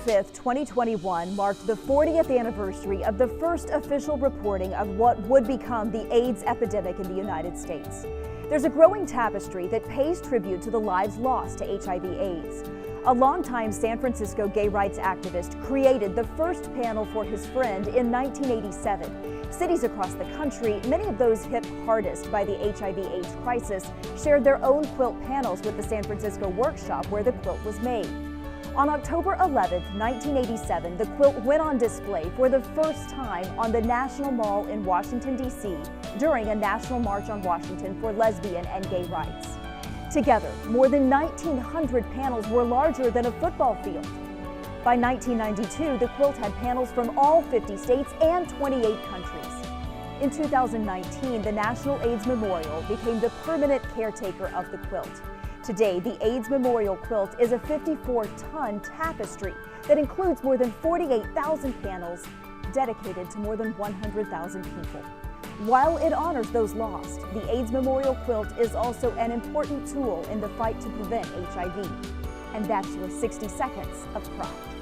5th, 2021 marked the 40th anniversary of the first official reporting of what would become the AIDS epidemic in the United States. There's a growing tapestry that pays tribute to the lives lost to HIV/AIDS. A longtime San Francisco gay rights activist created the first panel for his friend in 1987. Cities across the country, many of those hit hardest by the HIV/AIDS crisis, shared their own quilt panels with the San Francisco workshop where the quilt was made. On October 11, 1987, the quilt went on display for the first time on the National Mall in Washington, D.C. during a national march on Washington for lesbian and gay rights. Together, more than 1,900 panels were larger than a football field. By 1992, the quilt had panels from all 50 states and 28 countries. In 2019, the National AIDS Memorial became the permanent caretaker of the quilt. Today, the AIDS Memorial Quilt is a 54-ton tapestry that includes more than 48,000 panels dedicated to more than 100,000 people. While it honors those lost, the AIDS Memorial Quilt is also an important tool in the fight to prevent HIV. And that's your 60 seconds of pride.